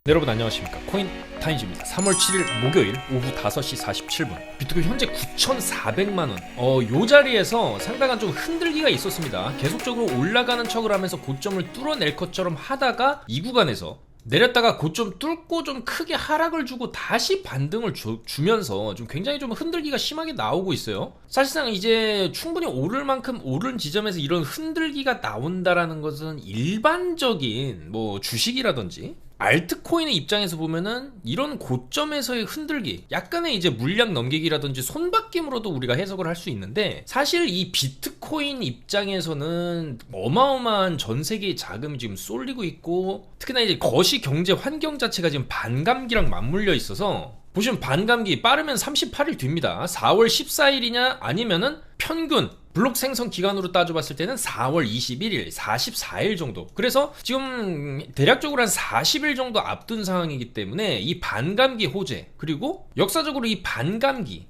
네, 여러분 안녕하십니까. 코인타임즈입니다. 3월 7일 목요일 오후 5시 47분 비트코인 현재 9,400만원 요 자리에서 상당한 좀 흔들기가 있었습니다. 계속적으로 올라가는 척을 하면서 고점을 뚫어낼 것처럼 하다가 이 구간에서 내렸다가 고점 뚫고 좀 크게 하락을 주고 다시 반등을 주면서 좀 굉장히 좀 흔들기가 심하게 나오고 있어요. 사실상 이제 충분히 오를 만큼 오른 지점에서 이런 흔들기가 나온다라는 것은 일반적인 뭐 주식이라든지 알트코인의 입장에서 보면은 이런 고점에서의 흔들기, 약간의 이제 물량 넘기기라든지 손바뀜으로도 우리가 해석을 할 수 있는데, 사실 이 비트코인 입장에서는 어마어마한 전 세계의 자금이 지금 쏠리고 있고, 특히나 이제 거시 경제 환경 자체가 지금 반감기랑 맞물려 있어서, 보시면 반감기 빠르면 38일 뒤입니다. 4월 14일이냐 아니면은 평균 블록 생성 기간으로 따져봤을 때는 4월 21일, 44일 정도. 그래서 지금 대략적으로 한 40일 정도 앞둔 상황이기 때문에 이 반감기 호재, 그리고 역사적으로 이 반감기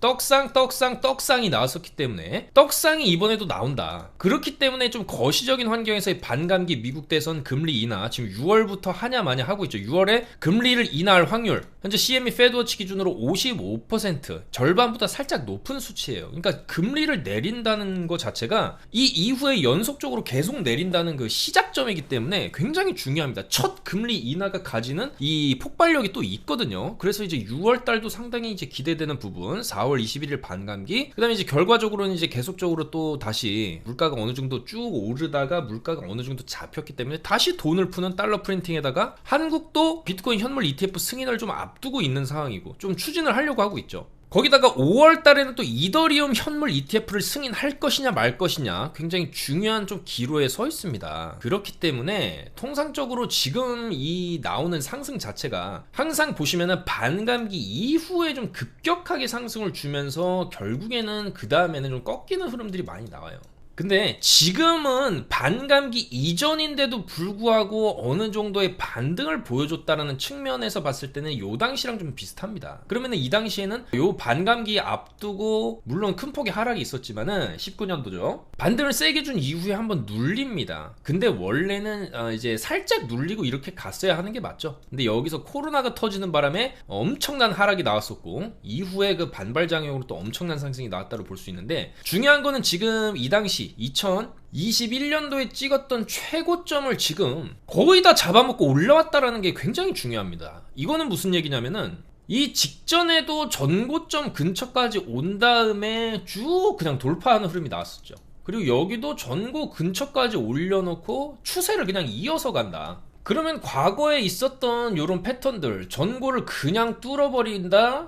떡상이 나왔었기 때문에 떡상이 이번에도 나온다. 그렇기 때문에 좀 거시적인 환경에서의 반감기 미국 대선 금리 인하, 지금 6월부터 하냐 마냐 하고 있죠. 6월에 금리를 인하할 확률 현재 CME 페드워치 기준으로 55%, 절반보다 살짝 높은 수치예요. 그러니까 금리를 내린다는 것 자체가 이 이후에 연속적으로 계속 내린다는 그 시작점이기 때문에 굉장히 중요합니다. 첫 금리 인하가 가지는 이 폭발력이 또 있거든요. 그래서 이제 6월 달도 상당히 이제 기대되는 부분, 4월 21일 반감기, 그 다음에 이제 결과적으로는 이제 계속적으로 또 다시 물가가 어느 정도 쭉 오르다가 물가가 어느 정도 잡혔기 때문에 다시 돈을 푸는 달러 프린팅에다가 한국도 비트코인 현물 ETF 승인을 좀 앞두고 있는 상황이고 좀 추진을 하려고 하고 있죠. 거기다가 5월 달에는 또 이더리움 현물 ETF를 승인할 것이냐 말 것이냐 굉장히 중요한 좀 기로에 서 있습니다. 그렇기 때문에 통상적으로 지금 이 나오는 상승 자체가 항상 보시면은 반감기 이후에 좀 급격하게 상승을 주면서 결국에는 그 다음에는 좀 꺾이는 흐름들이 많이 나와요. 근데 지금은 반감기 이전인데도 불구하고 어느 정도의 반등을 보여줬다라는 측면에서 봤을 때는 요 당시랑 좀 비슷합니다. 그러면은 이 당시에는 요 반감기 앞두고 물론 큰 폭의 하락이 있었지만은 19년도죠. 반등을 세게 준 이후에 한번 눌립니다. 근데 원래는 이제 살짝 눌리고 이렇게 갔어야 하는 게 맞죠. 근데 여기서 코로나가 터지는 바람에 엄청난 하락이 나왔었고 이후에 그 반발작용으로 또 엄청난 상승이 나왔다고 볼 수 있는데, 중요한 거는 지금 이 당시 2021년도에 찍었던 최고점을 지금 거의 다 잡아먹고 올라왔다라는 게 굉장히 중요합니다. 이거는 무슨 얘기냐면은 이 직전에도 전고점 근처까지 온 다음에 쭉 그냥 돌파하는 흐름이 나왔었죠. 그리고 여기도 전고 근처까지 올려놓고 추세를 그냥 이어서 간다. 그러면 과거에 있었던 요런 패턴들, 전고를 그냥 뚫어버린다.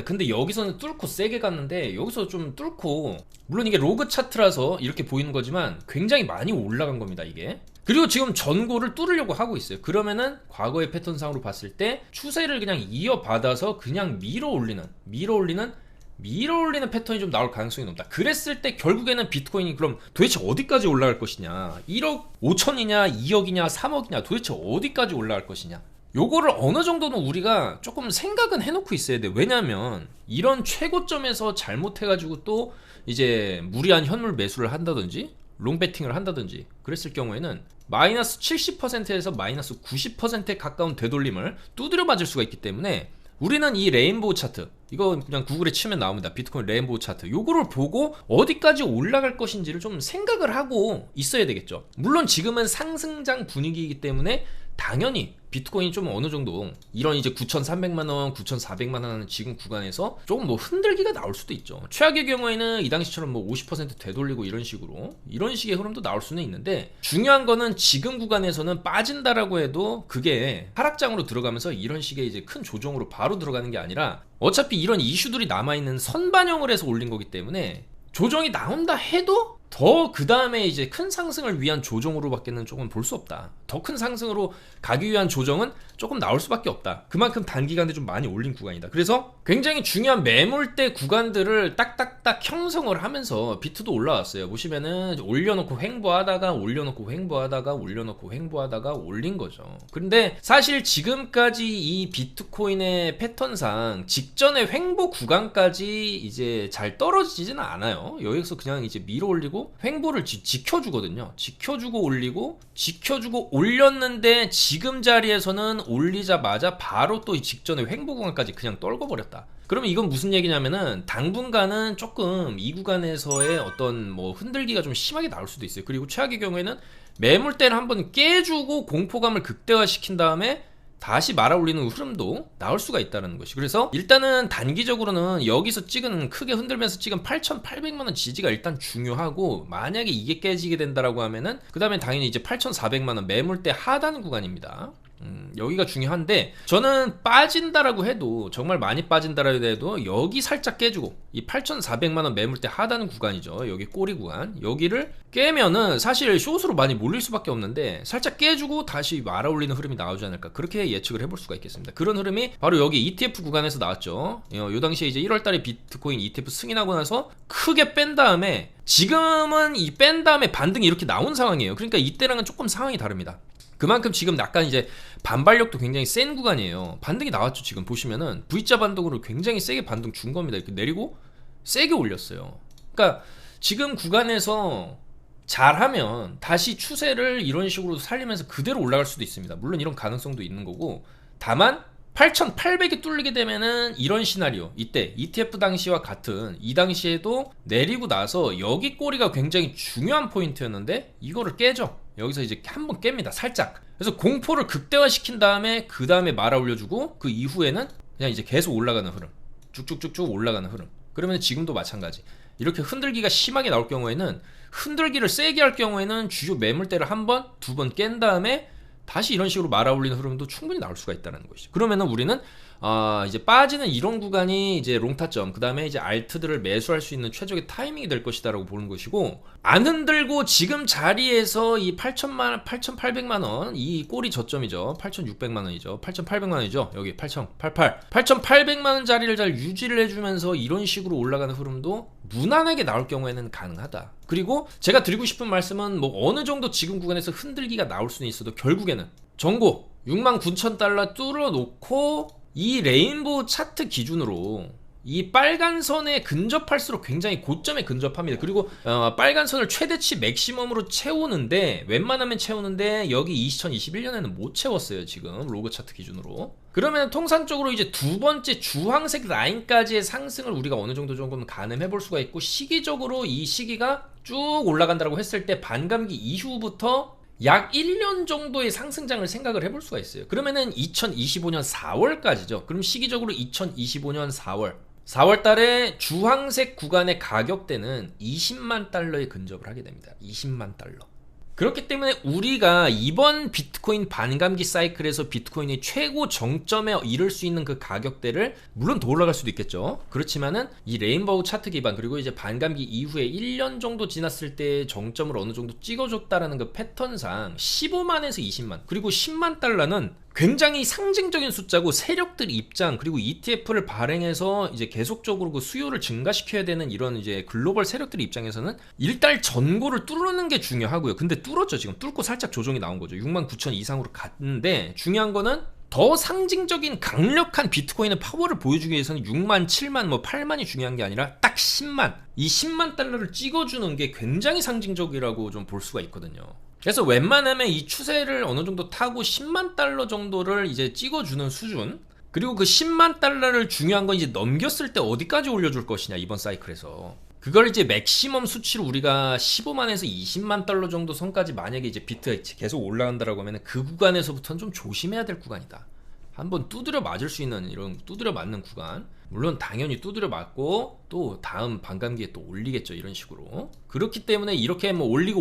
근데 여기서는 뚫고 세게 갔는데 여기서 좀 뚫고, 물론 이게 로그 차트라서 이렇게 보이는 거지만 굉장히 많이 올라간 겁니다, 이게. 그리고 지금 전고를 뚫으려고 하고 있어요. 그러면은 과거의 패턴상으로 봤을 때 추세를 그냥 이어받아서 그냥 밀어 올리는 패턴이 좀 나올 가능성이 높다. 그랬을 때 결국에는 비트코인이 그럼 도대체 어디까지 올라갈 것이냐, 1억 5천이냐 2억이냐 3억이냐 도대체 어디까지 올라갈 것이냐, 요거를 어느 정도는 우리가 조금 생각은 해놓고 있어야 돼. 왜냐면 이런 최고점에서 잘못해가지고 또 이제 무리한 현물 매수를 한다든지 롱배팅을 한다든지 그랬을 경우에는 마이너스 70%에서 마이너스 90%에 가까운 되돌림을 두드려 맞을 수가 있기 때문에 우리는 이 레인보우 차트, 이거 그냥 구글에 치면 나옵니다. 비트코인 레인보우 차트, 요거를 보고 어디까지 올라갈 것인지를 좀 생각을 하고 있어야 되겠죠. 물론 지금은 상승장 분위기이기 때문에 당연히 비트코인이 좀 어느 정도 이런 이제 9,300만원, 9,400만원 하는 지금 구간에서 조금 뭐 흔들기가 나올 수도 있죠. 최악의 경우에는 이 당시처럼 뭐 50% 되돌리고 이런 식의 흐름도 나올 수는 있는데, 중요한 거는 지금 구간에서는 빠진다라고 해도 그게 하락장으로 들어가면서 이런 식의 이제 큰 조정으로 바로 들어가는 게 아니라 어차피 이런 이슈들이 남아있는 선반영을 해서 올린 거기 때문에 조정이 나온다 해도 더 그 다음에 이제 큰 상승을 위한 조정으로 밖에는 조금 볼 수 없다. 더 큰 상승으로 가기 위한 조정은 조금 나올 수밖에 없다. 그만큼 단기간에 좀 많이 올린 구간이다. 그래서 굉장히 중요한 매물대 구간들을 딱딱딱 형성을 하면서 비트도 올라왔어요. 보시면은 올려놓고 횡보하다가 올린 거죠. 그런데 사실 지금까지 이 비트코인의 패턴상 직전의 횡보 구간까지 이제 잘 떨어지지는 않아요. 여기서 그냥 이제 밀어 올리고 횡보를 지켜주거든요. 지켜주고 올리고 올렸는데 지금 자리에서는 올리자마자 바로 또 직전에 횡보 구간까지 그냥 떨궈 버렸다. 그러면 이건 무슨 얘기냐면은 당분간은 조금 이 구간에서의 어떤 뭐 흔들기가 좀 심하게 나올 수도 있어요. 그리고 최악의 경우에는 매물대를 한번 깨주고 공포감을 극대화시킨 다음에 다시 말아 올리는 흐름도 나올 수가 있다는 것이. 그래서 일단은 단기적으로는 여기서 찍은, 크게 흔들면서 찍은 8,800만원 지지가 일단 중요하고, 만약에 이게 깨지게 된다라고 하면은 그 다음에 당연히 이제 8,400만원 매물대 하단 구간입니다. 여기가 중요한데, 저는 빠진다라고 해도, 정말 많이 빠진다라고 해도 여기 살짝 깨주고 이 8,400만원 매물대 하단 구간이죠, 여기 꼬리 구간, 여기를 깨면은 사실 숏으로 많이 몰릴 수밖에 없는데 살짝 깨주고 다시 말아 올리는 흐름이 나오지 않을까, 그렇게 예측을 해볼 수가 있겠습니다. 그런 흐름이 바로 여기 ETF 구간에서 나왔죠. 요 당시에 이제 1월달에 비트코인 ETF 승인하고 나서 크게 뺀 다음에, 지금은 이 뺀 다음에 반등이 이렇게 나온 상황이에요. 그러니까 이때랑은 조금 상황이 다릅니다. 그만큼 지금 약간 이제 반발력도 굉장히 센 구간이에요. 반등이 나왔죠. 지금 보시면은 V자 반등으로 굉장히 세게 반등 준 겁니다. 이렇게 내리고 세게 올렸어요. 그러니까 지금 구간에서 잘하면 다시 추세를 이런 식으로 살리면서 그대로 올라갈 수도 있습니다. 물론 이런 가능성도 있는 거고, 다만 8,800이 뚫리게 되면은 이런 시나리오, 이때 ETF 당시와 같은, 이 당시에도 내리고 나서 여기 꼬리가 굉장히 중요한 포인트였는데 이거를 깨죠. 여기서 이제 한번 깹니다, 살짝. 그래서 공포를 극대화시킨 다음에 그 다음에 말아 올려주고, 그 이후에는 그냥 이제 계속 올라가는 흐름, 쭉쭉쭉쭉 올라가는 흐름. 그러면 지금도 마찬가지. 이렇게 흔들기가 심하게 나올 경우에는, 흔들기를 세게 할 경우에는 주요 매물대를 한 번, 두 번 깬 다음에 다시 이런 식으로 말아 올리는 흐름도 충분히 나올 수가 있다는 것이죠. 그러면은 우리는 이제 빠지는 이런 구간이 이제 롱타점, 그 다음에 이제 알트들을 매수할 수 있는 최적의 타이밍이 될 것이다라고 보는 것이고, 안 흔들고 지금 자리에서 이 8,800만원, 이 꼬리 저점이죠. 8,600만원이죠. 8,800만원이죠. 여기 8,800만원 자리를 잘 유지를 해주면서 이런 식으로 올라가는 흐름도 무난하게 나올 경우에는 가능하다. 그리고 제가 드리고 싶은 말씀은, 뭐 어느 정도 지금 구간에서 흔들기가 나올 수는 있어도 결국에는 전고 69,000달러 뚫어놓고 이 레인보우 차트 기준으로 이 빨간 선에 근접할수록 굉장히 고점에 근접합니다. 그리고 빨간 선을 최대치 맥시멈으로 채우는데, 웬만하면 채우는데 여기 2021년에는 못 채웠어요, 지금 로그 차트 기준으로. 그러면 통상적으로 이제 두 번째 주황색 라인까지의 상승을 우리가 어느 정도 조금 가늠해 볼 수가 있고, 시기적으로 이 시기가 쭉 올라간다고 했을 때 반감기 이후부터 약 1년 정도의 상승장을 생각을 해볼 수가 있어요. 그러면은 2025년 4월까지죠. 그럼 시기적으로 2025년 4월 달에 주황색 구간의 가격대는 20만 달러에 근접을 하게 됩니다. 20만 달러. 그렇기 때문에 우리가 이번 비트코인 반감기 사이클에서 비트코인이 최고 정점에 이를 수 있는 그 가격대를, 물론 더 올라갈 수도 있겠죠. 그렇지만은 이 레인보우 차트 기반, 그리고 이제 반감기 이후에 1년 정도 지났을 때 정점을 어느 정도 찍어줬다라는 그 패턴상 15만에서 20만, 그리고 10만 달러는 굉장히 상징적인 숫자고, 세력들 입장, 그리고 ETF를 발행해서 이제 계속적으로 그 수요를 증가시켜야 되는 이런 이제 글로벌 세력들 입장에서는 일단 전고를 뚫는 게 중요하고요. 근데 뚫었죠. 지금 뚫고 살짝 조정이 나온 거죠. 69,000 이상으로 갔는데, 중요한 거는 더 상징적인 강력한 비트코인의 파워를 보여주기 위해서는 6만, 7만, 뭐 8만이 중요한 게 아니라 딱 10만, 이 10만 달러를 찍어주는 게 굉장히 상징적이라고 좀 볼 수가 있거든요. 그래서 웬만하면 이 추세를 어느 정도 타고 10만 달러 정도를 이제 찍어주는 수준, 그리고 그 10만 달러를 중요한 건 이제 넘겼을 때 어디까지 올려줄 것이냐, 이번 사이클에서. 그걸 이제 맥시멈 수치로 우리가 15만에서 20만 달러 정도 선까지, 만약에 이제 비트가 계속 올라간다라고 하면 그 구간에서부터는 좀 조심해야 될 구간이다. 한번 두드려 맞을 수 있는, 이런 두드려 맞는 구간, 물론 당연히 두드려 맞고 또 다음 반감기에 또 올리겠죠, 이런 식으로. 그렇기 때문에 이렇게 뭐 올리고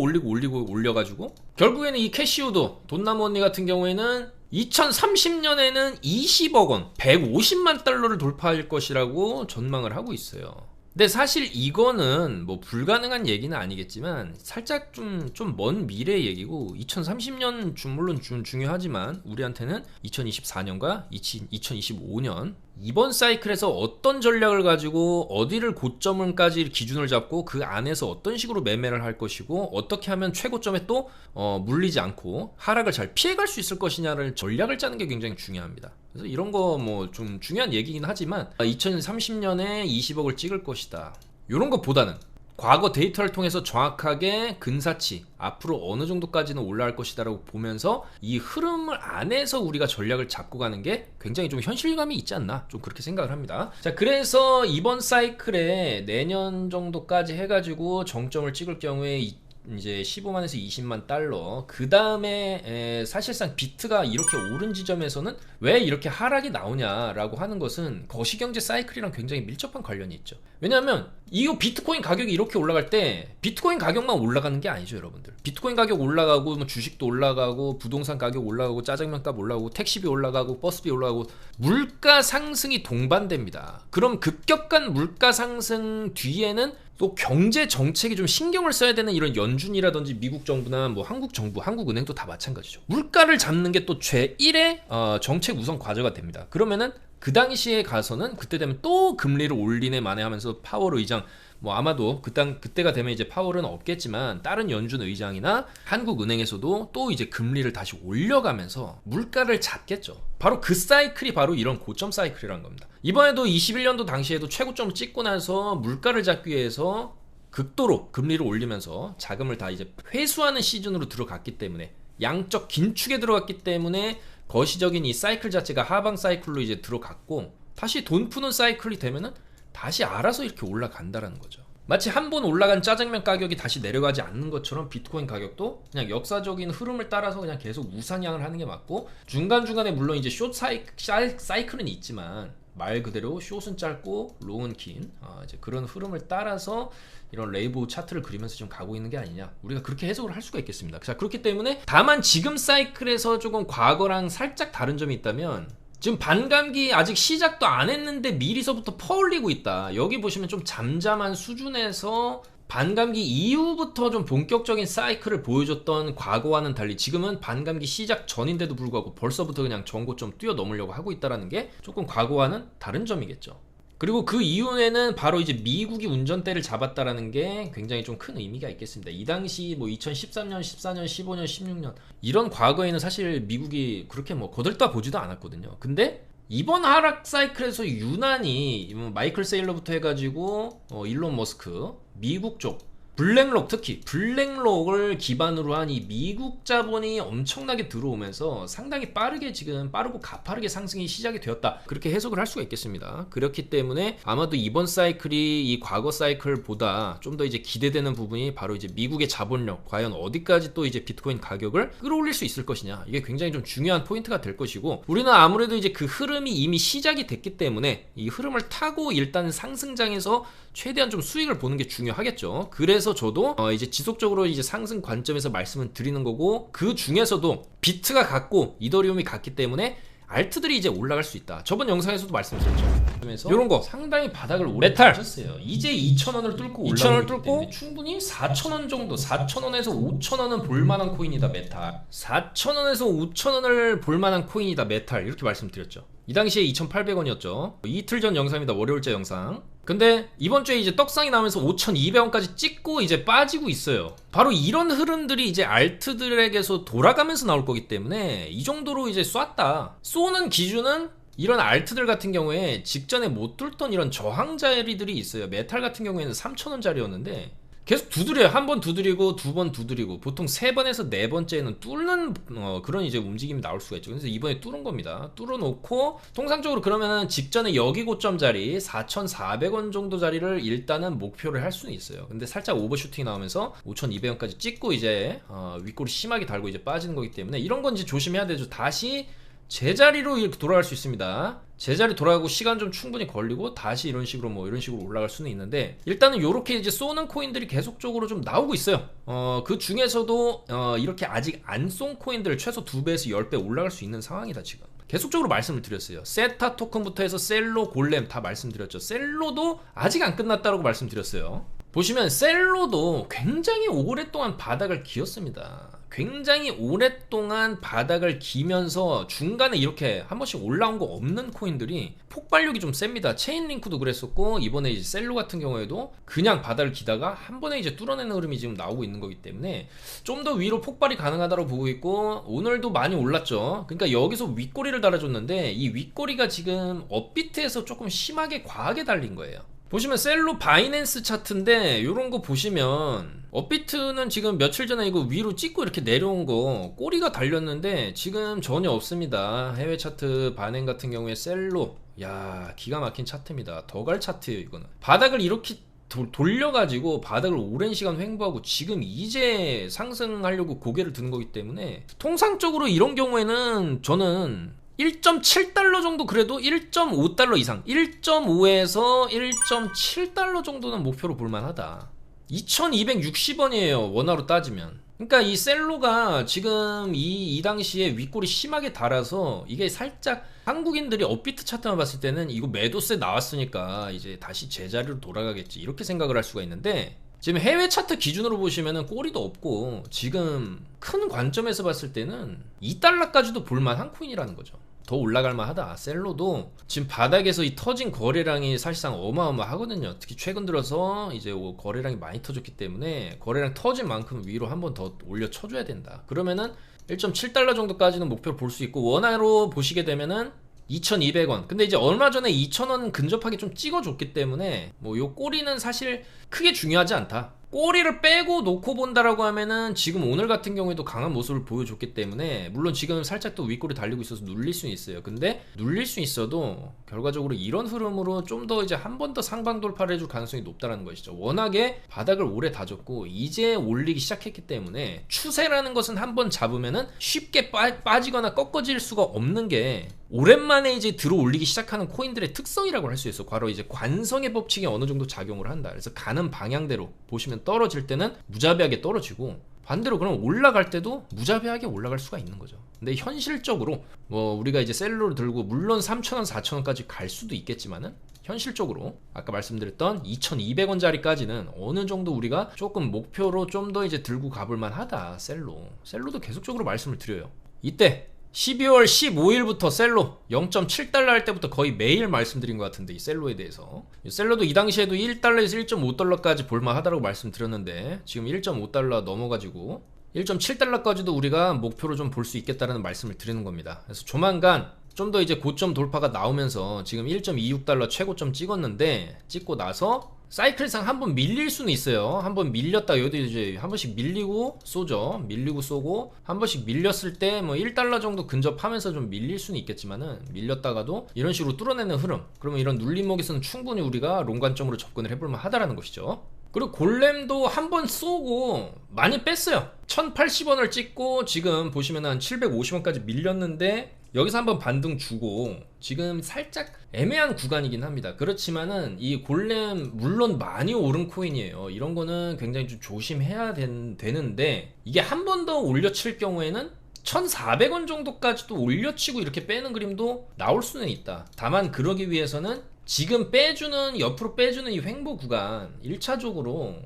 올려가지고 결국에는 이 캐시우도, 돈나무 언니 같은 경우에는 2030년에는 20억 원, 150만 달러를 돌파할 것이라고 전망을 하고 있어요. 근데 사실 이거는 뭐 불가능한 얘기는 아니겠지만 살짝 좀 먼 미래의 얘기고, 2030년 물론 중요하지만 우리한테는 2024년과 2025년 이번 사이클에서 어떤 전략을 가지고 어디를 고점을까지 기준을 잡고 그 안에서 어떤 식으로 매매를 할 것이고, 어떻게 하면 최고점에 또 물리지 않고 하락을 잘 피해갈 수 있을 것이냐를 전략을 짜는 게 굉장히 중요합니다. 그래서 이런 거 뭐 좀 중요한 얘기긴 하지만, 2030년에 20억을 찍을 것이다, 이런 것보다는 과거 데이터를 통해서 정확하게 근사치 앞으로 어느 정도까지는 올라갈 것이다라고 보면서 이 흐름을 안에서 우리가 전략을 잡고 가는 게 굉장히 좀 현실감이 있지 않나, 좀 그렇게 생각을 합니다. 자, 그래서 이번 사이클에 내년 정도까지 해가지고 정점을 찍을 경우에 이제 15만에서 20만 달러, 그 다음에 사실상 비트가 이렇게 오른 지점에서는 왜 이렇게 하락이 나오냐라고 하는 것은 거시경제 사이클이랑 굉장히 밀접한 관련이 있죠. 왜냐하면 이거 비트코인 가격이 이렇게 올라갈 때 비트코인 가격만 올라가는 게 아니죠, 여러분들. 비트코인 가격 올라가고 뭐 주식도 올라가고 부동산 가격 올라가고 짜장면 값 올라가고 택시비 올라가고 버스비 올라가고 물가 상승이 동반됩니다. 그럼 급격한 물가 상승 뒤에는 또 경제 정책에 좀 신경을 써야 되는 이런 연준이라든지 미국 정부나 뭐 한국 정부, 한국은행도 다 마찬가지죠. 물가를 잡는 게 또 제1의 정책 우선 과제가 됩니다. 그러면은 그 당시에 가서는 그때 되면 또 금리를 올리네 마네 하면서 파월 의장, 뭐 아마도 그때가 되면 이제 파월은 없겠지만 다른 연준 의장이나 한국은행에서도 또 이제 금리를 다시 올려가면서 물가를 잡겠죠. 바로 그 사이클이 바로 이런 고점 사이클이라는 겁니다. 이번에도 21년도 당시에도 최고점을 찍고 나서 물가를 잡기 위해서 극도로 금리를 올리면서 자금을 다 이제 회수하는 시즌으로 들어갔기 때문에, 양적 긴축에 들어갔기 때문에 거시적인 이 사이클 자체가 하방 사이클로 이제 들어갔고, 다시 돈 푸는 사이클이 되면은 다시 알아서 이렇게 올라간다라는 거죠. 마치 한 번 올라간 짜장면 가격이 다시 내려가지 않는 것처럼 비트코인 가격도 그냥 역사적인 흐름을 따라서 그냥 계속 우상향을 하는 게 맞고, 중간중간에 물론 이제 숏 사이클은 있지만 말 그대로 숏은 짧고 롱은 긴, 이제 그런 흐름을 따라서 이런 레이보 차트를 그리면서 좀 가고 있는 게 아니냐, 우리가 그렇게 해석을 할 수가 있겠습니다. 자, 그렇기 때문에 다만 지금 사이클에서 조금 과거랑 살짝 다른 점이 있다면, 지금 반감기 아직 시작도 안 했는데 미리서부터 퍼올리고 있다. 여기 보시면 좀 잠잠한 수준에서 반감기 이후부터 좀 본격적인 사이클을 보여줬던 과거와는 달리 지금은 반감기 시작 전인데도 불구하고 벌써부터 그냥 전고점 뛰어넘으려고 하고 있다는 게 조금 과거와는 다른 점이겠죠. 그리고 그 이후에는 바로 이제 미국이 운전대를 잡았다라는 게 굉장히 좀 큰 의미가 있겠습니다. 이 당시 뭐 2013년, 14년, 15년, 16년 이런 과거에는 사실 미국이 그렇게 뭐 거들떠 보지도 않았거든요. 근데 이번 하락 사이클에서 유난히 마이클 세일러부터 해가지고 일론 머스크, 미국 쪽 블랙록, 특히 블랙록을 기반으로 한 이 미국 자본이 엄청나게 들어오면서 상당히 빠르게, 지금 빠르고 가파르게 상승이 시작이 되었다, 그렇게 해석을 할 수가 있겠습니다. 그렇기 때문에 아마도 이번 사이클이 이 과거 사이클보다 좀 더 이제 기대되는 부분이 바로 이제 미국의 자본력, 과연 어디까지 또 이제 비트코인 가격을 끌어올릴 수 있을 것이냐, 이게 굉장히 좀 중요한 포인트가 될 것이고, 우리는 아무래도 이제 그 흐름이 이미 시작이 됐기 때문에 이 흐름을 타고 일단 상승장에서 최대한 좀 수익을 보는 게 중요하겠죠. 그래서 저도 이제 지속적으로 이제 상승 관점에서 말씀을 드리는 거고, 그 중에서도 비트가 갔고 이더리움이 갔기 때문에 알트들이 이제 올라갈 수 있다. 저번 영상에서도 말씀드렸죠. 이런 거 상당히 바닥을 오래 쳤어요. 이제 2,000원을 뚫고 올라오기 때문에 충분히 4,000원 정도, 4,000원에서 5,000원은 볼만한 코인이다 메탈. 4,000원에서 5,000원을 볼만한 코인이다 메탈, 이렇게 말씀드렸죠. 이 당시에 2,800원이었죠. 이틀 전 영상입니다. 월요일째 영상. 근데 이번 주에 이제 떡상이 나오면서 5,200원까지 찍고 이제 빠지고 있어요. 바로 이런 흐름들이 이제 알트들에게서 돌아가면서 나올 거기 때문에 이 정도로 이제 쐈다. 쏘는 기준은 이런 알트들 같은 경우에 직전에 못 뚫던 이런 저항 자리들이 있어요. 메탈 같은 경우에는 3,000원짜리였는데 계속 두드려요. 한 번 두드리고 두 번 두드리고 보통 세 번에서 네 번째는 뚫는 그런 이제 움직임이 나올 수가 있죠. 그래서 이번에 뚫은 겁니다. 뚫어놓고 통상적으로 그러면은 직전에 여기 고점 자리 4,400원 정도 자리를 일단은 목표를 할 수는 있어요. 근데 살짝 오버슈팅이 나오면서 5,200원까지 찍고 이제 윗골이 심하게 달고 이제 빠지는 거기 때문에 이런 건 이제 조심해야 되죠. 다시 제자리로 이렇게 돌아갈 수 있습니다. 제자리 돌아가고 시간 좀 충분히 걸리고 다시 이런 식으로 이런 식으로 올라갈 수는 있는데, 일단은 요렇게 이제 쏘는 코인들이 계속적으로 좀 나오고 있어요. 그 중에서도 이렇게 아직 안 쏜 코인들 최소 2배에서 10배 올라갈 수 있는 상황이다. 지금 계속적으로 말씀을 드렸어요. 세타 토큰부터 해서 셀로, 골렘 다 말씀드렸죠. 셀로도 아직 안 끝났다고 말씀드렸어요. 보시면 셀로도 굉장히 오랫동안 바닥을 기었습니다. 굉장히 오랫동안 바닥을 기면서 중간에 이렇게 한 번씩 올라온 거 없는 코인들이 폭발력이 좀 셉니다. 체인링크도 그랬었고, 이번에 이제 셀로 같은 경우에도 그냥 바닥을 기다가 한 번에 이제 뚫어내는 흐름이 지금 나오고 있는 거기 때문에 좀 더 위로 폭발이 가능하다고 보고 있고, 오늘도 많이 올랐죠. 그러니까 여기서 윗꼬리를 달아줬는데 이 윗꼬리가 지금 업비트에서 조금 심하게 과하게 달린 거예요. 보시면 셀로 바이낸스 차트인데 요런 거 보시면 업비트는 지금 며칠 전에 이거 위로 찍고 이렇게 내려온 거 꼬리가 달렸는데 지금 전혀 없습니다. 해외 차트 반행 같은 경우에 셀로 야 기가 막힌 차트입니다. 더갈 차트예요. 이거는 바닥을 이렇게 돌려가지고 바닥을 오랜 시간 횡보하고 지금 이제 상승하려고 고개를 드는 거기 때문에 통상적으로 이런 경우에는 저는 1.7달러 정도 그래도 1.5달러 이상 1.5에서 1.7달러 정도는 목표로 볼만하다. 2260원이에요 원화로 따지면. 그러니까 이 셀로가 지금 이 당시에 윗골이 심하게 달아서 이게 살짝 한국인들이 업비트 차트만 봤을 때는 이거 매도세 나왔으니까 이제 다시 제자리로 돌아가겠지 이렇게 생각을 할 수가 있는데 지금 해외 차트 기준으로 보시면은 꼬리도 없고 지금 큰 관점에서 봤을 때는 2달러까지도 볼만한 코인이라는 거죠. 더 올라갈 만하다. 셀로도 지금 바닥에서 이 터진 거래량이 사실상 어마어마하거든요. 특히 최근 들어서 이제 거래량이 많이 터졌기 때문에 거래량 터진 만큼 위로 한 번 더 올려 쳐줘야 된다. 그러면은 1.7달러 정도까지는 목표로 볼 수 있고 원화로 보시게 되면은 2200원. 근데 이제 얼마 전에 2000원 근접하게 좀 찍어줬기 때문에 뭐 요 꼬리는 사실 크게 중요하지 않다. 꼬리를 빼고 놓고 본다라고 하면은 지금 오늘 같은 경우에도 강한 모습을 보여줬기 때문에 물론 지금 살짝 또 윗꼬리 달리고 있어서 눌릴 수는 있어요. 근데 눌릴 수 있어도 결과적으로 이런 흐름으로 좀 더 이제 한 번 더 상방 돌파를 해줄 가능성이 높다라는 것이죠. 워낙에 바닥을 오래 다졌고 이제 올리기 시작했기 때문에 추세라는 것은 한 번 잡으면은 쉽게 빠지거나 꺾어질 수가 없는 게 오랜만에 이제 들어 올리기 시작하는 코인들의 특성이라고 할 수 있어. 바로 이제 관성의 법칙이 어느 정도 작용을 한다. 그래서 가는 방향대로 보시면 떨어질 때는 무자비하게 떨어지고 반대로 그럼 올라갈 때도 무자비하게 올라갈 수가 있는 거죠. 근데 현실적으로 뭐 우리가 이제 셀러를 들고 물론 3,000원, 4,000원까지 갈 수도 있겠지만은 현실적으로 아까 말씀드렸던 2,200원짜리까지는 어느 정도 우리가 조금 목표로 좀 더 이제 들고 가볼 만하다. 셀로도 계속적으로 말씀을 드려요. 이때 12월 15일부터 셀로 0.7달러 할 때부터 거의 매일 말씀드린 것 같은데 이 셀로에 대해서 셀로도 이 당시에도 1달러에서 1.5달러까지 볼만하다고 말씀드렸는데 지금 1.5달러 넘어가지고 1.7달러까지도 우리가 목표로 좀 볼 수 있겠다는 말씀을 드리는 겁니다. 그래서 조만간 좀 더 이제 고점 돌파가 나오면서 지금 1.26달러 최고점 찍고 나서 사이클상 한번 밀릴 수는 있어요. 한번 밀렸다 여기도 이제 한 번씩 밀리고 쏘죠. 밀리고 쏘고 한 번씩 밀렸을 때 뭐 1달러 정도 근접하면서 좀 밀릴 수는 있겠지만은 밀렸다가도 이런 식으로 뚫어내는 흐름. 그러면 이런 눌림목에서는 충분히 우리가 롱 관점으로 접근을 해볼만 하다라는 것이죠. 그리고 골렘도 한 번 쏘고 많이 뺐어요. 1080원을 찍고 지금 보시면 한 750원까지 밀렸는데 여기서 한번 반등 주고 지금 살짝 애매한 구간이긴 합니다. 그렇지만은 이 골렘 물론 많이 오른 코인이에요. 이런 거는 굉장히 좀 조심해야 되는데 이게 한 번 더 올려칠 경우에는 1,400원 정도까지도 올려치고 이렇게 빼는 그림도 나올 수는 있다. 다만 그러기 위해서는 지금 옆으로 빼주는 이 횡보 구간 1차적으로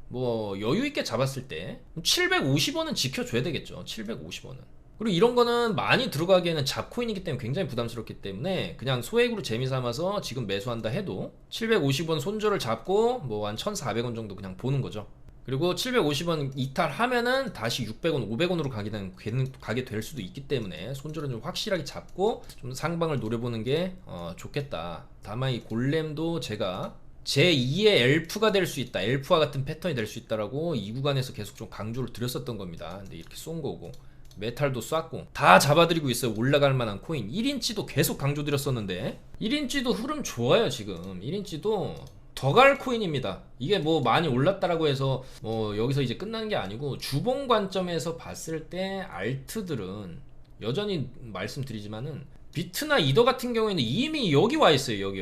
뭐 여유있게 잡았을 때 750원은 지켜줘야 되겠죠. 750원은. 그리고 이런 거는 많이 들어가기에는 잡코인이기 때문에 굉장히 부담스럽기 때문에 그냥 소액으로 재미삼아서 지금 매수한다 해도 750원 손절을 잡고 뭐 한 1,400원 정도 그냥 보는 거죠. 그리고 750원 이탈하면은 다시 600원, 500원으로 가게 될 수도 있기 때문에 손절은 좀 확실하게 잡고 좀 상방을 노려보는 게 좋겠다. 다만 이 골렘도 제가 제2의 엘프가 될 수 있다. 엘프와 같은 패턴이 될 수 있다라고 이 구간에서 계속 좀 강조를 드렸었던 겁니다. 근데 이렇게 쏜 거고 메탈도 쐈고 다 잡아드리고 있어요. 올라갈 만한 코인 1인치도 계속 강조드렸었는데 1인치도 흐름 좋아요. 지금 1인치도 더 갈 코인입니다. 이게 뭐 많이 올랐다라고 해서 뭐 여기서 이제 끝나는 게 아니고 주봉 관점에서 봤을 때 알트들은 여전히 말씀드리지만은 비트나 이더 같은 경우에는 이미 여기 와 있어요.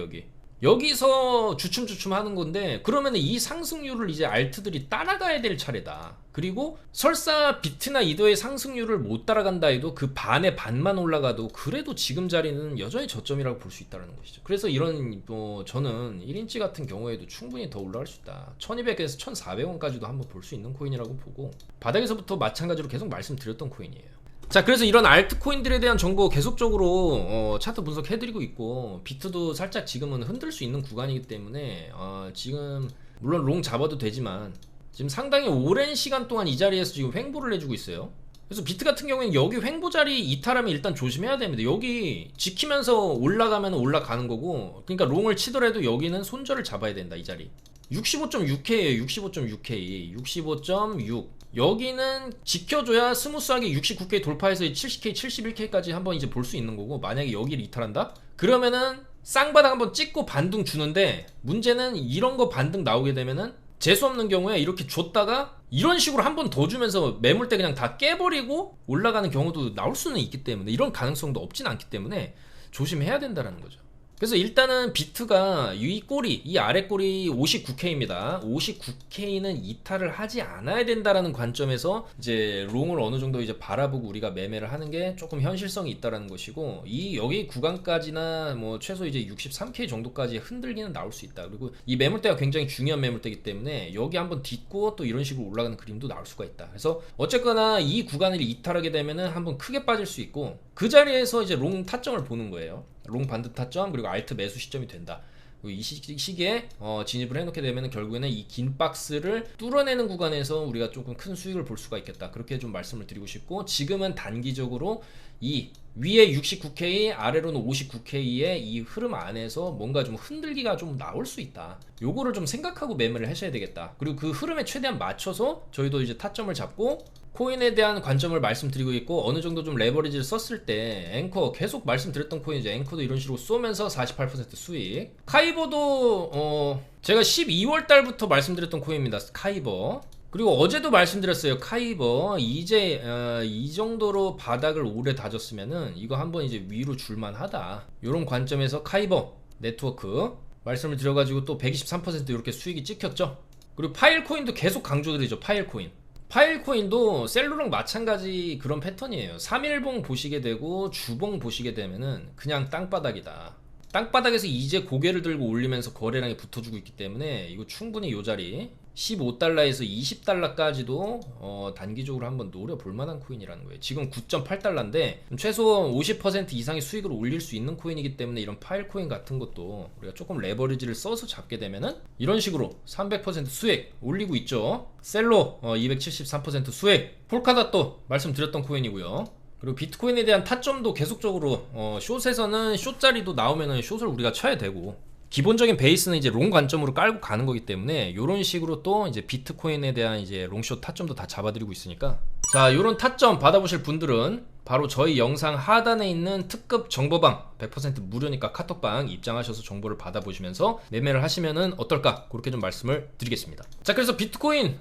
여기서 주춤주춤 하는 건데 그러면 이 상승률을 이제 알트들이 따라가야 될 차례다. 그리고 설사 비트나 이더의 상승률을 못 따라간다 해도 그 반의 반만 올라가도 그래도 지금 자리는 여전히 저점이라고 볼 수 있다는 것이죠. 그래서 이런 저는 1인치 같은 경우에도 충분히 더 올라갈 수 있다. 1200에서 1400원까지도 한번 볼 수 있는 코인이라고 보고 바닥에서부터 마찬가지로 계속 말씀드렸던 코인이에요. 자, 그래서 이런 알트코인들에 대한 정보 계속적으로 차트 분석해드리고 있고 비트도 살짝 지금은 흔들 수 있는 구간이기 때문에 지금 물론 롱 잡아도 되지만 지금 상당히 오랜 시간 동안 이 자리에서 지금 횡보를 해주고 있어요. 그래서 비트 같은 경우에는 여기 횡보자리 이탈하면 일단 조심해야 됩니다. 여기 지키면서 올라가면 올라가는 거고, 그러니까 롱을 치더라도 여기는 손절을 잡아야 된다. 이 자리 65.6K에요 65.6K 65.6 여기는 지켜줘야 스무스하게 69K 돌파해서 70K 71K까지 한번 이제 볼 수 있는 거고, 만약에 여기를 이탈한다? 그러면은 쌍바닥 한번 찍고 반등 주는데, 문제는 이런 거 반등 나오게 되면은 재수없는 경우에 이렇게 줬다가 이런 식으로 한 번 더 주면서 매물대 그냥 다 깨버리고 올라가는 경우도 나올 수는 있기 때문에, 이런 가능성도 없진 않기 때문에 조심해야 된다는 거죠. 그래서 일단은 비트가 이 꼬리, 이 아래 꼬리 59K입니다. 59K는 이탈을 하지 않아야 된다라는 관점에서 이제 롱을 어느 정도 이제 바라보고 우리가 매매를 하는 게 조금 현실성이 있다라는 것이고, 이 여기 구간까지나 뭐 최소 이제 63K 정도까지 흔들기는 나올 수 있다. 그리고 이 매물대가 굉장히 중요한 매물대이기 때문에 여기 한번 딛고 또 이런 식으로 올라가는 그림도 나올 수가 있다. 그래서 어쨌거나 이 구간을 이탈하게 되면은 한번 크게 빠질 수 있고, 그 자리에서 이제 롱 타점을 보는 거예요. 롱 반드 타점, 그리고 알트 매수 시점이 된다. 이 시기에 진입을 해놓게 되면 결국에는 이 긴 박스를 뚫어내는 구간에서 우리가 조금 큰 수익을 볼 수가 있겠다. 그렇게 좀 말씀을 드리고 싶고, 지금은 단기적으로 이 위에 69K 아래로는 59K의 이 흐름 안에서 뭔가 좀 흔들기가 좀 나올 수 있다. 요거를 좀 생각하고 매매를 하셔야 되겠다. 그리고 그 흐름에 최대한 맞춰서 저희도 이제 타점을 잡고 코인에 대한 관점을 말씀드리고 있고, 어느 정도 좀 레버리지를 썼을 때 앵커 계속 말씀드렸던 코인이죠. 앵커도 이런 식으로 쏘면서 48% 수익. 카이버도 제가 12월 달부터 말씀드렸던 코인입니다. 카이버. 그리고 어제도 말씀드렸어요. 카이버 이제 이 정도로 바닥을 오래 다졌으면은 이거 한번 이제 위로 줄만하다. 이런 관점에서 카이버 네트워크 말씀을 드려가지고 또 123% 이렇게 수익이 찍혔죠. 그리고 파일코인도 계속 강조드리죠. 파일코인. 파일코인도 셀로랑 마찬가지 그런 패턴이에요. 3일봉 보시게 되고 주봉 보시게 되면은 그냥 땅바닥이다. 땅바닥에서 이제 고개를 들고 올리면서 거래량이 붙어주고 있기 때문에 이거 충분히 요 자리 15달러에서 20달러까지도 단기적으로 한번 노려볼 만한 코인이라는 거예요. 지금 9.8달러인데 최소 50% 이상의 수익을 올릴 수 있는 코인이기 때문에, 이런 파일 코인 같은 것도 우리가 조금 레버리지를 써서 잡게 되면은 이런 식으로 300% 수익 올리고 있죠. 셀로 273% 수익. 폴카닷도 말씀드렸던 코인이고요. 그리고 비트코인에 대한 타점도 계속적으로 숏에서는 숏자리도 나오면은 숏을 우리가 쳐야 되고, 기본적인 베이스는 이제 롱 관점으로 깔고 가는 거기 때문에 이런 식으로 또 이제 비트코인에 대한 이제 롱숏 타점도 다 잡아드리고 있으니까, 자, 요런 타점 받아보실 분들은 바로 저희 영상 하단에 있는 특급 정보방 100% 무료니까 카톡방 입장하셔서 정보를 받아보시면서 매매를 하시면은 어떨까, 그렇게 좀 말씀을 드리겠습니다. 자, 그래서 비트코인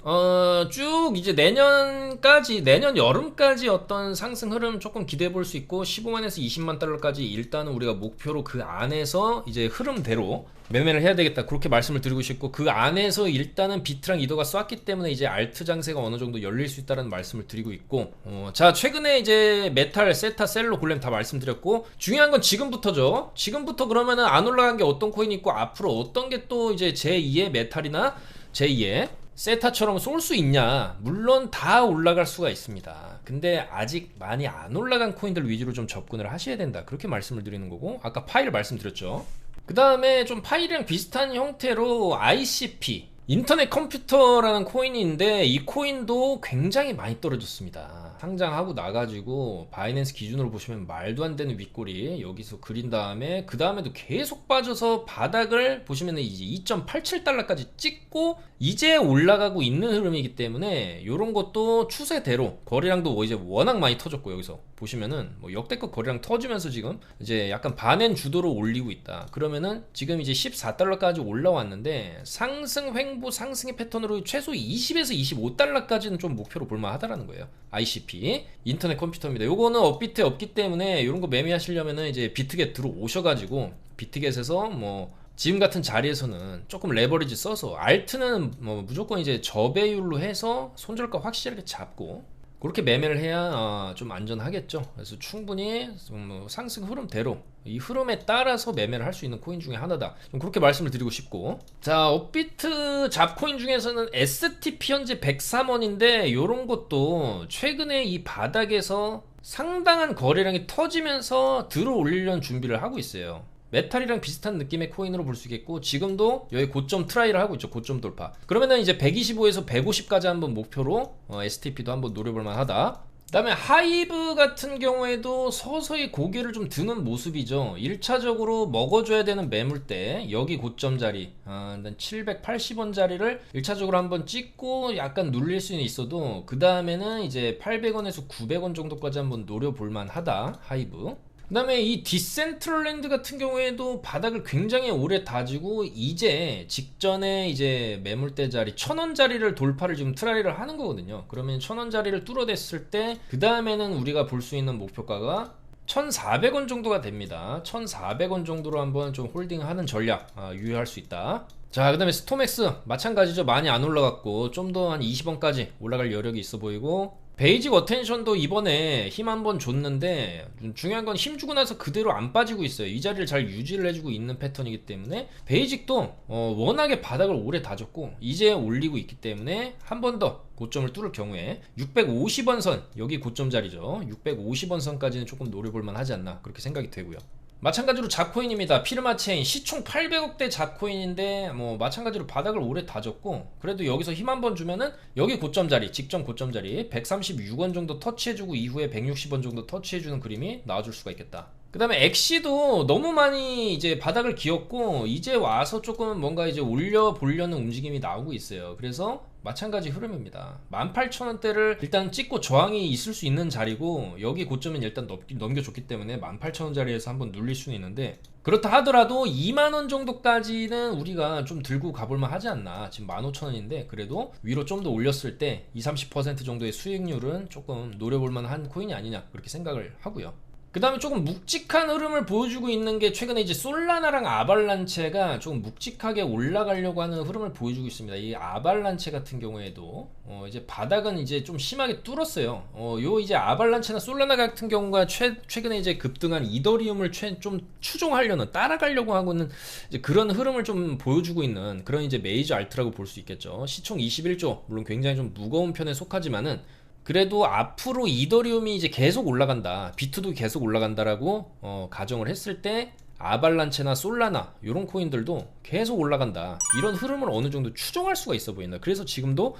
쭉 이제 내년 여름까지 어떤 상승 흐름 조금 기대해 볼 수 있고, 15만에서 20만 달러까지 일단은 우리가 목표로 그 안에서 이제 흐름대로 매매를 해야 되겠다, 그렇게 말씀을 드리고 싶고, 그 안에서 일단은 비트랑 이더가 쐈기 때문에 이제 알트 장세가 어느 정도 열릴 수 있다는 말씀을 드리고 있고, 자, 최근에 이제 메탈, 세타, 셀로, 골렘 다 말씀드렸고, 중요한 건 지금부터죠. 지금부터 그러면은 안 올라간 게 어떤 코인이 있고, 앞으로 어떤 게 또 이제 제2의 메탈이나 제2의 세타처럼 쏠 수 있냐. 물론 다 올라갈 수가 있습니다. 근데 아직 많이 안 올라간 코인들 위주로 좀 접근을 하셔야 된다, 그렇게 말씀을 드리는 거고, 아까 파일 말씀드렸죠. 그 다음에 좀 파일이랑 비슷한 형태로 ICP, 인터넷 컴퓨터라는 코인인데, 이 코인도 굉장히 많이 떨어졌습니다. 상장하고 나가지고 바이낸스 기준으로 보시면 말도 안 되는 윗꼬리 여기서 그린 다음에, 그 다음에도 계속 빠져서 바닥을 보시면 이제 2.87달러까지 찍고 이제 올라가고 있는 흐름이기 때문에, 이런 것도 추세대로 거래량도 이제 워낙 많이 터졌고, 여기서 보시면은 뭐 역대급 거래량 터지면서 지금 이제 약간 반행 주도로 올리고 있다. 그러면은 지금 이제 14달러까지 올라왔는데, 상승 횡보 상승의 패턴으로 최소 20에서 25달러까지는 좀 목표로 볼만하다라는 거예요. ICP 인터넷 컴퓨터입니다. 요거는 업비트에 없기 때문에 이런 거 매매하시려면은 이제 비트겟 들어오셔가지고, 비트겟에서 뭐 지금 같은 자리에서는 조금 레버리지 써서, 알트는 뭐 무조건 이제 저배율로 해서 손절가 확실하게 잡고 그렇게 매매를 해야 좀 안전하겠죠. 그래서 충분히 좀 상승 흐름대로 이 흐름에 따라서 매매를 할 수 있는 코인 중에 하나다, 좀 그렇게 말씀을 드리고 싶고, 자, 업비트 잡코인 중에서는 STP 현재 103원인데 요런 것도 최근에 이 바닥에서 상당한 거래량이 터지면서 들어 올리려는 준비를 하고 있어요. 메탈이랑 비슷한 느낌의 코인으로 볼 수 있겠고, 지금도 여기 고점 트라이를 하고 있죠. 고점 돌파. 그러면은 이제 125에서 150까지 한번 목표로 STP도 한번 노려볼 만하다. 그다음에 하이브 같은 경우에도 서서히 고개를 좀 드는 모습이죠. 1차적으로 먹어줘야 되는 매물대 여기 고점 자리 일단 780원 자리를 1차적으로 한번 찍고 약간 눌릴 수는 있어도 그 다음에는 이제 800원에서 900원 정도까지 한번 노려볼 만하다 하이브. 그 다음에 이 디센트럴랜드 같은 경우에도 바닥을 굉장히 오래 다지고 이제 직전에 이제 매물대 자리 1000원 자리를 돌파를 지금 트라이를 하는 거거든요. 그러면 1000원 자리를 뚫어댔을 때 그 다음에는 우리가 볼 수 있는 목표가가 1400원 정도가 됩니다. 1400원 정도로 한번 좀 홀딩하는 전략 유효할 수 있다. 자, 그 다음에 스톰엑스 마찬가지죠. 많이 안 올라갔고 좀 더 한 20원까지 올라갈 여력이 있어 보이고, 베이직 어텐션도 이번에 힘 한번 줬는데 중요한 건 힘 주고 나서 그대로 안 빠지고 있어요. 이 자리를 잘 유지를 해주고 있는 패턴이기 때문에 베이직도 워낙에 바닥을 오래 다졌고 이제 올리고 있기 때문에 한 번 더 고점을 뚫을 경우에 650원 선, 여기 고점 자리죠. 650원 선까지는 조금 노려볼만 하지 않나 그렇게 생각이 되고요. 마찬가지로 잡코인입니다. 피르마체인 시총 800억대 잡코인인데 뭐 마찬가지로 바닥을 오래 다졌고 그래도 여기서 힘 한번 주면은 여기 고점 자리, 직전 고점 자리 136원 정도 터치해주고 이후에 160원 정도 터치해주는 그림이 나와줄 수가 있겠다. 그 다음에 엑시도 너무 많이 이제 바닥을 기었고 이제 와서 조금 뭔가 이제 올려보려는 움직임이 나오고 있어요. 그래서 마찬가지 흐름입니다. 18,000원대를 일단 찍고 저항이 있을 수 있는 자리고 여기 고점은 일단 넘겨줬기 때문에 18,000원 자리에서 한번 눌릴 수는 있는데, 그렇다 하더라도 2만원 정도까지는 우리가 좀 들고 가볼만 하지 않나. 지금 15,000원인데 그래도 위로 좀 더 올렸을 때 20-30% 정도의 수익률은 조금 노려볼만 한 코인이 아니냐 그렇게 생각을 하고요. 그 다음에 조금 묵직한 흐름을 보여주고 있는 게 최근에 이제 솔라나랑 아발란체가 조금 묵직하게 올라가려고 하는 흐름을 보여주고 있습니다. 이 아발란체 같은 경우에도 이제 바닥은 이제 좀 심하게 뚫었어요. 요 이제 아발란체나 솔라나 같은 경우가 최근에 이제 급등한 이더리움을 좀 추종하려는, 따라가려고 하고 있는 이제 그런 흐름을 좀 보여주고 있는 그런 이제 메이저 알트라고 볼 수 있겠죠. 시총 21조, 물론 굉장히 좀 무거운 편에 속하지만은 그래도 앞으로 이더리움이 이제 계속 올라간다, 비트도 계속 올라간다라고 가정을 했을 때 아발란체나 솔라나 이런 코인들도 계속 올라간다, 이런 흐름을 어느 정도 추정할 수가 있어 보인다. 그래서 지금도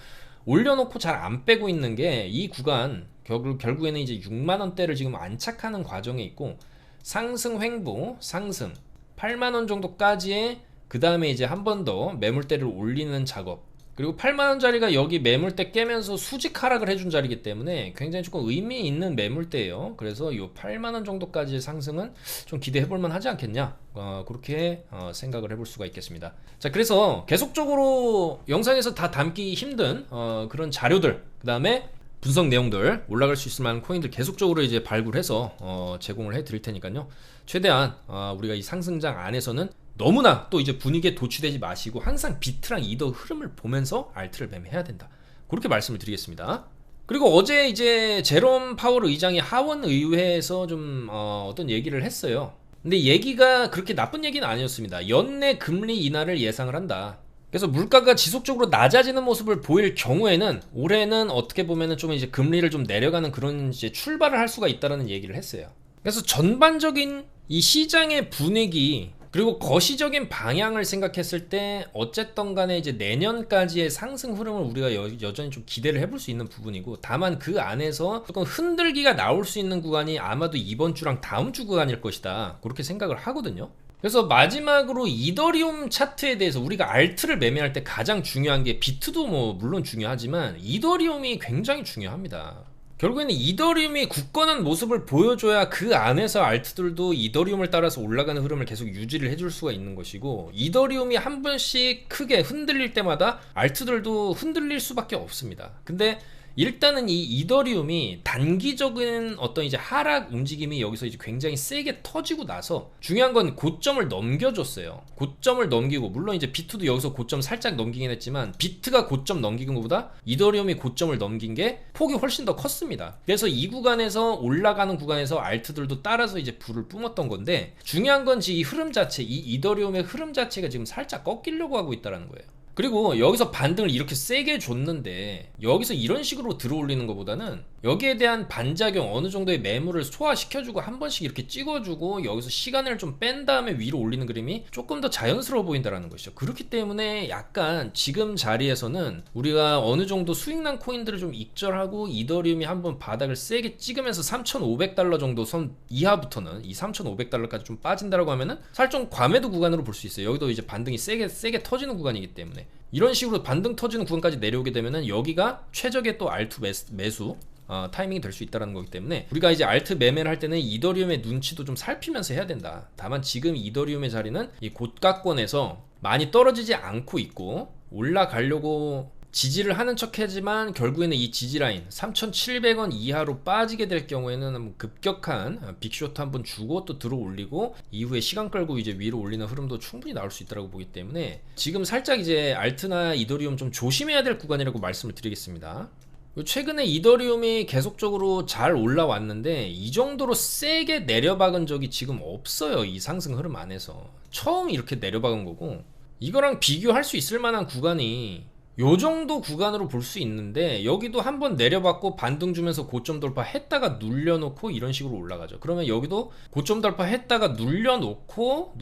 올려놓고 잘 안 빼고 있는 게 이 구간 결국에는 이제 6만원대를 지금 안착하는 과정에 있고, 상승 횡보 상승 8만원 정도까지의 그 다음에 이제 한 번 더 매물대를 올리는 작업, 그리고 8만원짜리가 여기 매물대 깨면서 수직 하락을 해준 자리이기 때문에 굉장히 조금 의미 있는 매물대예요. 그래서 이 8만원 정도까지의 상승은 좀 기대해볼만 하지 않겠냐, 그렇게 생각을 해볼 수가 있겠습니다. 자, 그래서 계속적으로 영상에서 다 담기 힘든 그런 자료들, 그 다음에 분석 내용들, 올라갈 수 있을 만한 코인들 계속적으로 이제 발굴해서 제공을 해 드릴 테니까요. 최대한 우리가 이 상승장 안에서는 너무나 또 이제 분위기에 도취되지 마시고 항상 비트랑 이더 흐름을 보면서 알트를 매매해야 된다, 그렇게 말씀을 드리겠습니다. 그리고 어제 이제 제롬 파월 의장이 하원 의회에서 좀 어떤 얘기를 했어요. 근데 얘기가 그렇게 나쁜 얘기는 아니었습니다. 연내 금리 인하를 예상을 한다. 그래서 물가가 지속적으로 낮아지는 모습을 보일 경우에는 올해는 어떻게 보면은 좀 이제 금리를 좀 내려가는 그런 이제 출발을 할 수가 있다라는 얘기를 했어요. 그래서 전반적인 이 시장의 분위기, 그리고 거시적인 방향을 생각했을 때 어쨌든 간에 이제 내년까지의 상승 흐름을 우리가 여전히 좀 기대를 해볼 수 있는 부분이고, 다만 그 안에서 조금 흔들기가 나올 수 있는 구간이 아마도 이번 주랑 다음 주 구간일 것이다, 그렇게 생각을 하거든요. 그래서 마지막으로 이더리움 차트에 대해서 우리가 알트를 매매할 때 가장 중요한 게, 비트도 뭐 물론 중요하지만 이더리움이 굉장히 중요합니다. 결국에는 이더리움이 굳건한 모습을 보여줘야 그 안에서 알트들도 이더리움을 따라서 올라가는 흐름을 계속 유지를 해줄 수가 있는 것이고, 이더리움이 한 번씩 크게 흔들릴 때마다 알트들도 흔들릴 수밖에 없습니다. 근데 일단은 이 이더리움이 단기적인 어떤 이제 하락 움직임이 여기서 이제 굉장히 세게 터지고 나서 중요한 건 고점을 넘겨줬어요. 고점을 넘기고, 물론 이제 비트도 여기서 고점 살짝 넘기긴 했지만 비트가 고점 넘기는 것보다 이더리움이 고점을 넘긴 게 폭이 훨씬 더 컸습니다. 그래서 이 구간에서 올라가는 구간에서 알트들도 따라서 이제 불을 뿜었던 건데, 중요한 건 이 흐름 자체, 이 이더리움의 흐름 자체가 지금 살짝 꺾이려고 하고 있다는 거예요. 그리고 여기서 반등을 이렇게 세게 줬는데 여기서 이런 식으로 들어올리는 것보다는 여기에 대한 반작용 어느 정도의 매물을 소화시켜주고 한 번씩 이렇게 찍어주고 여기서 시간을 좀 뺀 다음에 위로 올리는 그림이 조금 더 자연스러워 보인다라는 것이죠. 그렇기 때문에 약간 지금 자리에서는 우리가 어느 정도 수익난 코인들을 좀 익절하고 이더리움이 한번 바닥을 세게 찍으면서 3,500달러 정도 선 이하부터는 이 3,500달러까지 좀 빠진다라고 하면은 살짝 과매도 구간으로 볼 수 있어요. 여기도 이제 반등이 세게 터지는 구간이기 때문에 이런 식으로 반등 터지는 구간까지 내려오게 되면은 여기가 최적의 또 알투 매수 타이밍이 될 수 있다는 거기 때문에 우리가 이제 알트 매매를 할 때는 이더리움의 눈치도 좀 살피면서 해야 된다. 다만 지금 이더리움의 자리는 이 고가권에서 많이 떨어지지 않고 있고 올라가려고 지지를 하는 척 하지만 결국에는 이 지지라인 3,700원 이하로 빠지게 될 경우에는 급격한 빅쇼트 한번 주고 또 들어 올리고 이후에 시간 끌고 이제 위로 올리는 흐름도 충분히 나올 수 있다고 보기 때문에 지금 살짝 이제 알트나 이더리움 좀 조심해야 될 구간이라고 말씀을 드리겠습니다. 최근에 이더리움이 계속적으로 잘 올라왔는데 이 정도로 세게 내려박은 적이 지금 없어요. 이 상승 흐름 안에서 처음 이렇게 내려박은 거고 이거랑 비교할 수 있을 만한 구간이 요 정도 구간으로 볼 수 있는데 여기도 한번 내려받고 반등 주면서 고점 돌파했다가 눌려놓고 이런 식으로 올라가죠. 그러면 여기도 고점 돌파했다가 눌려놓고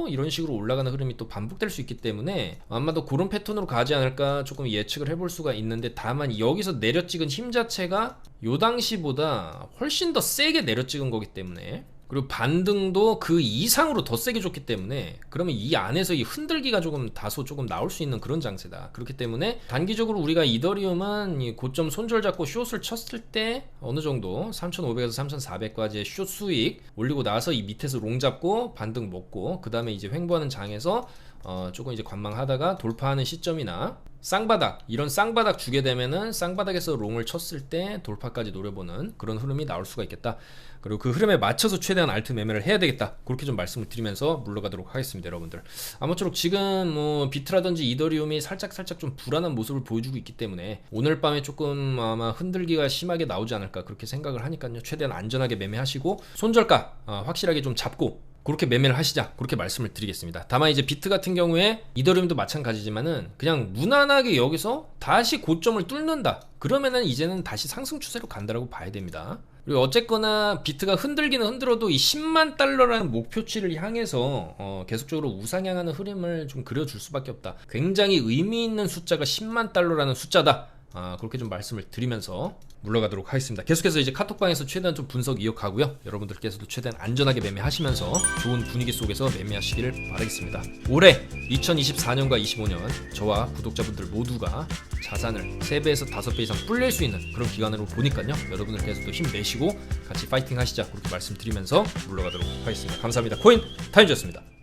이런 식으로 올라가는 흐름이 또 반복될 수 있기 때문에 아마도 그런 패턴으로 가지 않을까 조금 예측을 해볼 수가 있는데 다만 여기서 내려찍은 힘 자체가 요 당시보다 훨씬 더 세게 내려찍은 거기 때문에 그리고 반등도 그 이상으로 더 세게 줬기 때문에 그러면 이 안에서 이 흔들기가 다소 조금 나올 수 있는 그런 장세다. 그렇기 때문에 단기적으로 우리가 이더리움은 이 고점 손절 잡고 숏을 쳤을 때 어느 정도 3,500에서 3,400까지의 숏 수익 올리고 나서 이 밑에서 롱 잡고 반등 먹고 그 다음에 이제 횡보하는 장에서 조금 이제 관망하다가 돌파하는 시점이나 쌍바닥 이런 쌍바닥 주게 되면은 쌍바닥에서 롱을 쳤을 때 돌파까지 노려보는 그런 흐름이 나올 수가 있겠다. 그리고 그 흐름에 맞춰서 최대한 알트 매매를 해야 되겠다. 그렇게 좀 말씀을 드리면서 물러가도록 하겠습니다, 여러분들. 아무쪼록 지금 뭐 비트라든지 이더리움이 살짝 좀 불안한 모습을 보여주고 있기 때문에 오늘 밤에 조금 아마 흔들기가 심하게 나오지 않을까 그렇게 생각을 하니까요. 최대한 안전하게 매매하시고 손절가 확실하게 좀 잡고 그렇게 매매를 하시자 그렇게 말씀을 드리겠습니다. 다만 이제 비트 같은 경우에 이더리움도 마찬가지지만은 그냥 무난하게 여기서 다시 고점을 뚫는다 그러면은 이제는 다시 상승 추세로 간다라고 봐야 됩니다. 그리고 어쨌거나 비트가 흔들기는 흔들어도 이 10만 달러라는 목표치를 향해서 계속적으로 우상향하는 흐름을 좀 그려줄 수밖에 없다. 굉장히 의미 있는 숫자가 10만 달러라는 숫자다. 그렇게 좀 말씀을 드리면서 물러가도록 하겠습니다. 계속해서 이제 카톡방에서 최대한 좀 분석 이어가고요. 여러분들께서도 최대한 안전하게 매매하시면서 좋은 분위기 속에서 매매하시기를 바라겠습니다. 올해 2024년과 25년 저와 구독자분들 모두가 자산을 3배에서 5배 이상 불릴 수 있는 그런 기간으로 보니까요. 여러분들께서도 힘내시고 같이 파이팅 하시자 그렇게 말씀드리면서 물러가도록 하겠습니다. 감사합니다. 코인 타임즈였습니다.